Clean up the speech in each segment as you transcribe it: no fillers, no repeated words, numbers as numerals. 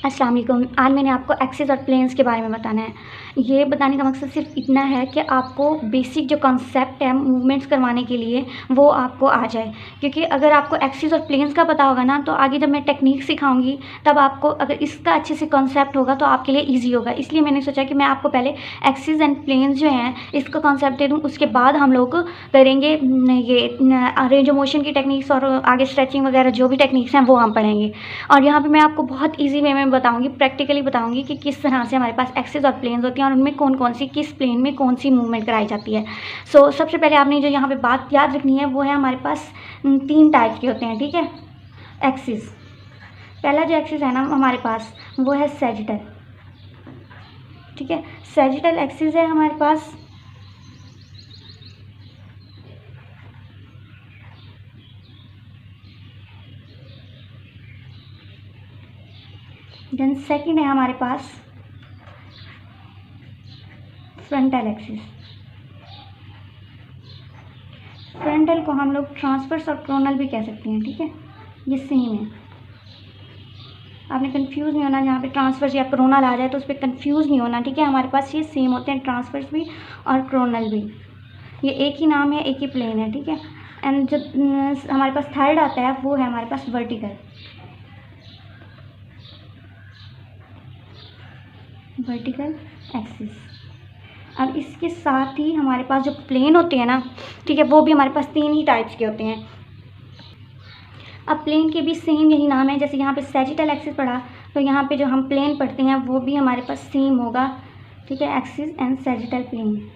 अस्सलाम वालेकुम। आज मैंने आपको एक्सिस और प्लेन्स के बारे में बताना है। ये बताने का मकसद सिर्फ इतना है कि आपको बेसिक जो कॉन्सेप्ट है मूवमेंट्स करवाने के लिए वो आपको आ जाए, क्योंकि अगर आपको एक्सिस और प्लेन्स का पता होगा ना तो आगे जब मैं टेक्निक सिखाऊंगी तब आपको अगर इसका अच्छे से कॉन्सेप्ट होगा तो आपके लिए ईजी होगा। इसलिए मैंने सोचा कि मैं आपको पहले एक्सिस एंड प्लेन्स जो हैं इसका कॉन्सेप्ट दे दूँ, उसके बाद हम लोग करेंगे ये रेंज ऑफ मोशन की टेक्निक्स और आगे स्ट्रेचिंग वगैरह जो भी टेक्निक्स हैं वो हम पढ़ेंगे। और यहाँ पे मैं आपको बहुत इजी वे में बताऊंगी, प्रैक्टिकली बताऊंगी कि किस तरह से हमारे पास एक्सिस और प्लेन्स होती हैं और उनमें कौन कौन सी किस प्लेन में कौन सी मूवमेंट कराई जाती है। सबसे पहले आपने जो यहाँ पे बात याद रखनी है वो है हमारे पास 3 टाइप के होते हैं, ठीक है। एक्सिस, पहला जो एक्सिस है ना हमारे पास वो है सैजिटल, ठीक है। सैजिटल एक्सिस है हमारे पास। देन सेकंड है हमारे पास फ्रंटल एक्सिस। फ्रंटल को हम लोग ट्रांसवर्स और क्रोनल भी कह सकते हैं, ठीक है। ये सेम है, आपने कंफ्यूज नहीं होना, जहाँ पे ट्रांसवर्स या क्रोनल आ जाए तो उस पर कंफ्यूज नहीं होना, ठीक है। हमारे पास ये सेम होते हैं, ट्रांसवर्स भी और क्रोनल भी। ये एक ही नाम है, एक ही प्लेन है, ठीक है। एंड जो हमारे पास थर्ड आता है वो है हमारे पास वर्टिकल। Vertical axis. अब इसके साथ ही हमारे पास जो प्लेन होते हैं ना, ठीक है, वो भी हमारे पास 3 ही टाइप्स के होते हैं। अब प्लेन के भी सेम यही नाम है, जैसे यहाँ पे सैजिटल एक्सिस पढ़ा तो यहाँ पे जो हम प्लेन पढ़ते हैं वो भी हमारे पास सेम होगा, ठीक है। Axis and sagittal plane.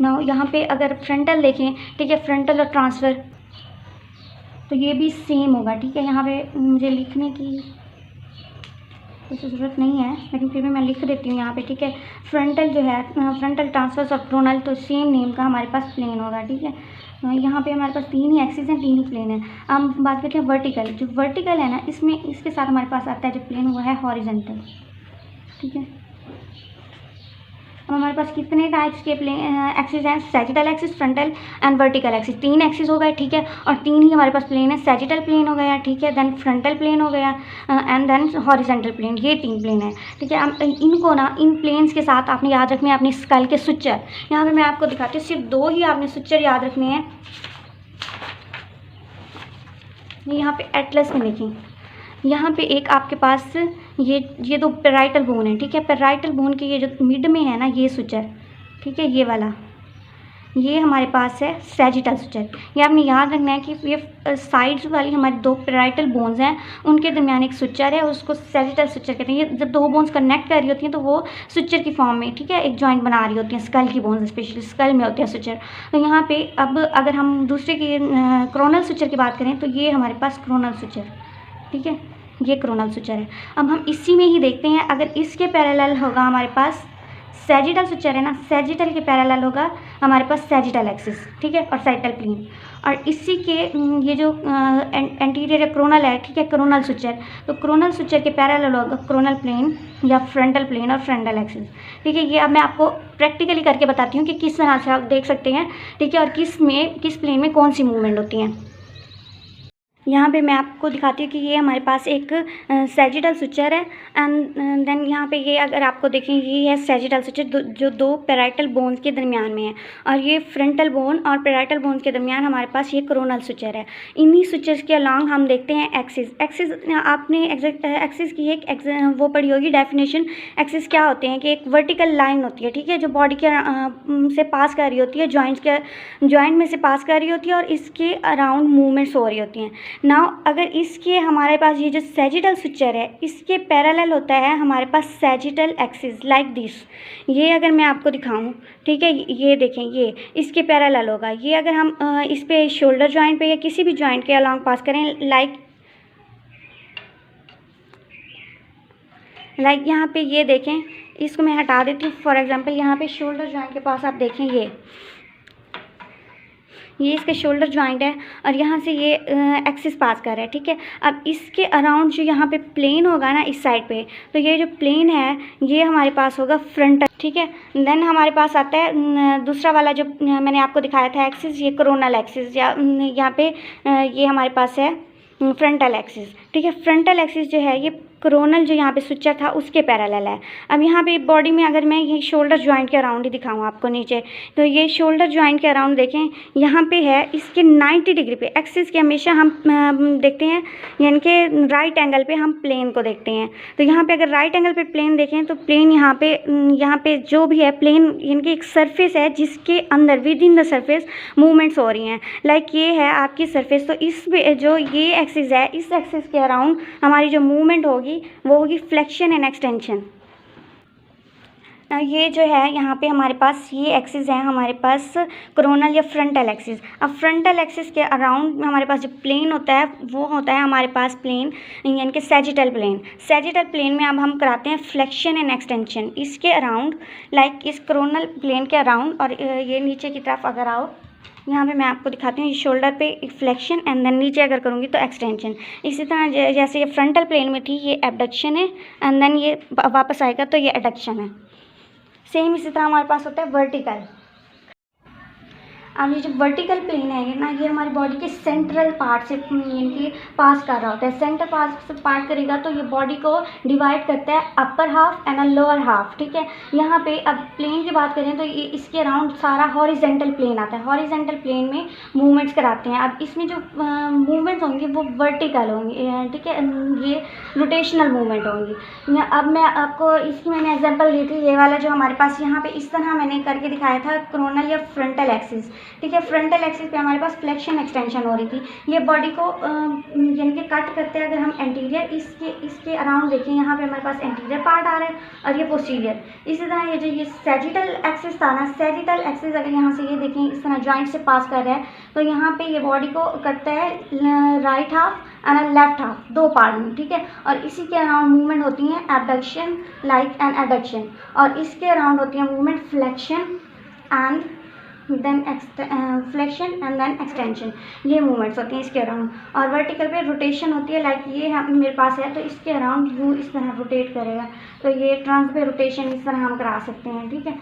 Now यहाँ पे अगर फ्रंटल देखें, ठीक है, फ्रंटल और ट्रांसफर तो ये भी सेम होगा, ठीक है। यहाँ पे मुझे लिखने की कुछ ज़रूरत नहीं है, लेकिन फिर भी मैं लिख देती हूँ यहाँ पे, ठीक है। फ्रंटल जो है, फ्रंटल ट्रांसवर्स और क्रोनल तो सेम नेम का हमारे पास प्लेन होगा, ठीक है। यहाँ पे हमारे पास 3 ही एक्सिस हैं, 3 ही प्लेन है। अब बात करते हैं वर्टिकल। जो वर्टिकल है ना, इसमें इसके साथ हमारे पास आता है जो प्लेन वो है हॉरिजॉन्टल, ठीक है। अब हमारे पास कितने टाइप्स के प्लेन एक्सिस हैं? Sagittal axis, frontal and vertical axis. 3 axis हो गए, ठीक है, और 3 ही हमारे पास प्लेन है। सैजिटल प्लेन हो गया, ठीक है, देन फ्रंटल प्लेन हो गया एंड देन हॉरिजॉन्टल प्लेन। ये 3 प्लेन है, ठीक है। अब इनको ना, इन प्लेन्स के साथ आपने याद रखने हैं अपनी स्कल के सुचर। यहाँ पे मैं आपको दिखाती हूँ, सिर्फ 2 ही आपने सुचर याद रखने हैं। यहाँ पे एटलस में देखें, यहाँ पे एक आपके पास ये 2 पेराइटल बोन है, ठीक है। पेराइटल बोन के ये जो मिड में है ना ये सुचर, ठीक है, ये वाला, ये हमारे पास है सैजिटल सुचर। ये आपने याद रखना है कि ये साइड्स वाली हमारी 2 पेराइटल बोन्स हैं, उनके दरमियान एक सुचर है, उसको सैजिटल सुचर कहते हैं। ये जब 2 बोन्स कनेक्ट कर रही होती हैं तो वो सुचर की फॉर्म में, ठीक है, एक जॉइंट बना रही होती हैं। स्कल की बोन्स स्पेशली स्कल में होते हैं सुचर। तो यहाँ पे अब अगर हम दूसरे की क्रोनल सुचर की बात करें तो ये हमारे पास क्रोनल सुचर, ठीक है, ये क्रोनल सुचर है। अब हम इसी में ही देखते हैं, अगर इसके पैरेलल होगा हमारे पास सैजिटल सुचर है ना, सैजिटल के पैरेलल होगा हमारे पास सैजिटल एक्सिस, ठीक है, और सैजिटल प्लेन। और इसी के ये जो एंटीरियर क्रोनल है, ठीक है, क्रोनल सुचर, तो क्रोनल सुचर के पैरेलल होगा क्रोनल प्लेन या फ्रंटल प्लेन और फ्रंटल एक्सिस, ठीक है। ये अब मैं आपको प्रैक्टिकली करके बताती हूँ कि किस तरह से आप देख सकते हैं, ठीक है, और किस प्लेन में कौन सी मूवमेंट होती हैं। यहाँ पे मैं आपको दिखाती हूँ कि ये हमारे पास एक सैजिटल सुचर है एंड देन यहाँ पे ये अगर आपको देखें ये है सैजिटल सुचर जो 2 पेराइटल बोन्स के दरमियान में है, और ये फ्रंटल बोन और पेराइटल बोन्स के दरमियान हमारे पास ये क्रोनल सुचर है। इन्हीं सुचर्स के अलॉन्ग हम देखते हैं एक्सिस। एक्सिस आपने एक्सिस की एक वो पढ़ी होगी डेफिनेशन। एक्सिस क्या होते हैं कि एक वर्टिकल लाइन होती है, ठीक है, जो बॉडी के से पास कर रही होती है, जॉइंट में से पास कर रही होती है और इसके अराउंड मूवमेंट्स हो रही होती हैं। नाउ अगर इसके हमारे पास ये जो सैजिटल सुचर है इसके पैरेलल होता है हमारे पास सैजिटल एक्सिस लाइक दिस। ये अगर मैं आपको दिखाऊं, ठीक है, ये देखें, ये इसके पैरेलल होगा। ये अगर हम इस पे शोल्डर जॉइंट पे या किसी भी जॉइंट के अलॉन्ग पास करें, लाइक यहाँ पे ये देखें, इसको मैं हटा देती हूँ। फॉर एग्जांपल यहाँ पे शोल्डर जॉइंट के पास आप देखें, ये इसके शोल्डर जॉइंट है और यहाँ से ये एक्सिस पास कर रहा है, ठीक है। अब इसके अराउंड जो यहाँ पे प्लेन होगा ना इस साइड पे, तो ये जो प्लेन है ये हमारे पास होगा फ्रंटल, ठीक है। देन हमारे पास आता है दूसरा वाला जो मैंने आपको दिखाया था एक्सिस, ये कोरोनल एक्सिस, या यहाँ पे ये हमारे पास है फ्रंटल एक्सिस, ठीक है। फ्रंटल एक्सिस जो है ये कोरोनल जो यहाँ पे सुचर था उसके पैरेलल है। अब यहाँ पे बॉडी में अगर मैं ये शोल्डर जॉइंट के अराउंड ही दिखाऊँ आपको नीचे, तो ये शोल्डर जॉइंट के अराउंड देखें, यहाँ पे है इसके 90 डिग्री पे एक्सिस के हमेशा हम देखते हैं, यानी कि राइट एंगल पे हम प्लेन को देखते हैं। तो यहाँ पे अगर राइट एंगल पे प्लेन देखें तो प्लेन यहाँ पे जो भी है प्लेन, यानी कि एक सरफेस है जिसके अंदर with in the surface movements हो रही हैं। लाइक ये है आपकी सरफेस, तो इस जो ये एक्सिस है, इस एक्सिस के अराउंड हमारी जो मूवमेंट होगी वो होगी फ्लेक्शन एंड एक्सटेंशन। ये जो है यहाँ पे हमारे पास ये एक्सिस है हमारे पास कोरोनल या फ्रंटल एक्सिस। अब फ्रंटल एक्सिस के अराउंड हमारे पास जो प्लेन होता है वो होता है हमारे पास प्लेन, यानी कि सैजिटल प्लेन। सैजिटल प्लेन में अब हम कराते हैं फ्लेक्शन एंड एक्सटेंशन इसके अराउंड, लाइक इस कोरोनल प्लेन के अराउंड। और ये नीचे की तरफ अगर आओ, यहाँ पे मैं आपको दिखाती हूँ, शोल्डर पे फ्लेक्शन एंड देन नीचे अगर करूँगी तो एक्सटेंशन। इसी तरह जैसे ये फ्रंटल प्लेन में थी ये एबडक्शन है एंड देन ये वापस आएगा तो ये एडक्शन है। सेम इसी तरह हमारे पास होता है वर्टिकल। अब ये जो वर्टिकल प्लेन है ना, ये हमारी बॉडी के सेंट्रल पार्ट से यानी कि पास कर रहा होता है। सेंटर पार्ट से पार्ट करेगा तो ये बॉडी को डिवाइड करता है upper half and lower half, ठीक है। यहाँ पे अब प्लेन की बात करें तो ये इसके अराउंड सारा हॉरिजेंटल प्लेन आता है। हॉरिजेंटल प्लेन में मूवमेंट्स कराते हैं। अब इसमें जो मूवमेंट्स होंगी वो वर्टिकल होंगी, ठीक है, ये रोटेशनल मूवमेंट होंगी। अब मैं आपको इसकी मैंने एग्जाम्पल दी थी, ये वाला जो हमारे पास यहाँ पे इस तरह मैंने करके दिखाया था कोरोनल या फ्रंटल एक्सिस, ठीक है। फ्रंटल एक्सिस पे हमारे पास फ्लेक्शन एक्सटेंशन हो रही थी। ये बॉडी को यानी कि कट करते हैं अगर हम एंटीरियर, इसके अराउंड देखें, यहाँ पे हमारे पास एंटीरियर पार्ट आ रहा है और ये पोस्टीरियर। इसी तरह ये जो ये सैजिटल एक्सिस था ना, सैजिटल एक्सिस अगर यहाँ से ये देखें इस तरह जॉइंट से पास कर रहा है तो यहाँ पे ये बॉडी को करता है right half and left half, दो पार्ट में, ठीक है। और इसी के अराउंड मूवमेंट होती हैं एबडक्शन लाइक एंड एडक्शन, और इसके अराउंड होती है movement flexion and then flexion and then extension. ये मूवमेंट्स होती हैं इसके अराउंड। और वर्टिकल पे रोटेशन होती है, लाइक ये मेरे पास है तो इसके अराउंड यू इस तरह रोटेट करेगा, तो ये ट्रंक पे रोटेशन इस तरह हम करा सकते हैं, ठीक है।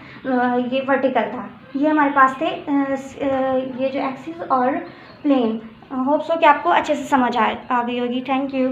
ये वर्टिकल था। ये हमारे पास थे ये जो एक्सिस और प्लेन। होप सो कि आपको अच्छे से समझ आ गई होगी। Thank you.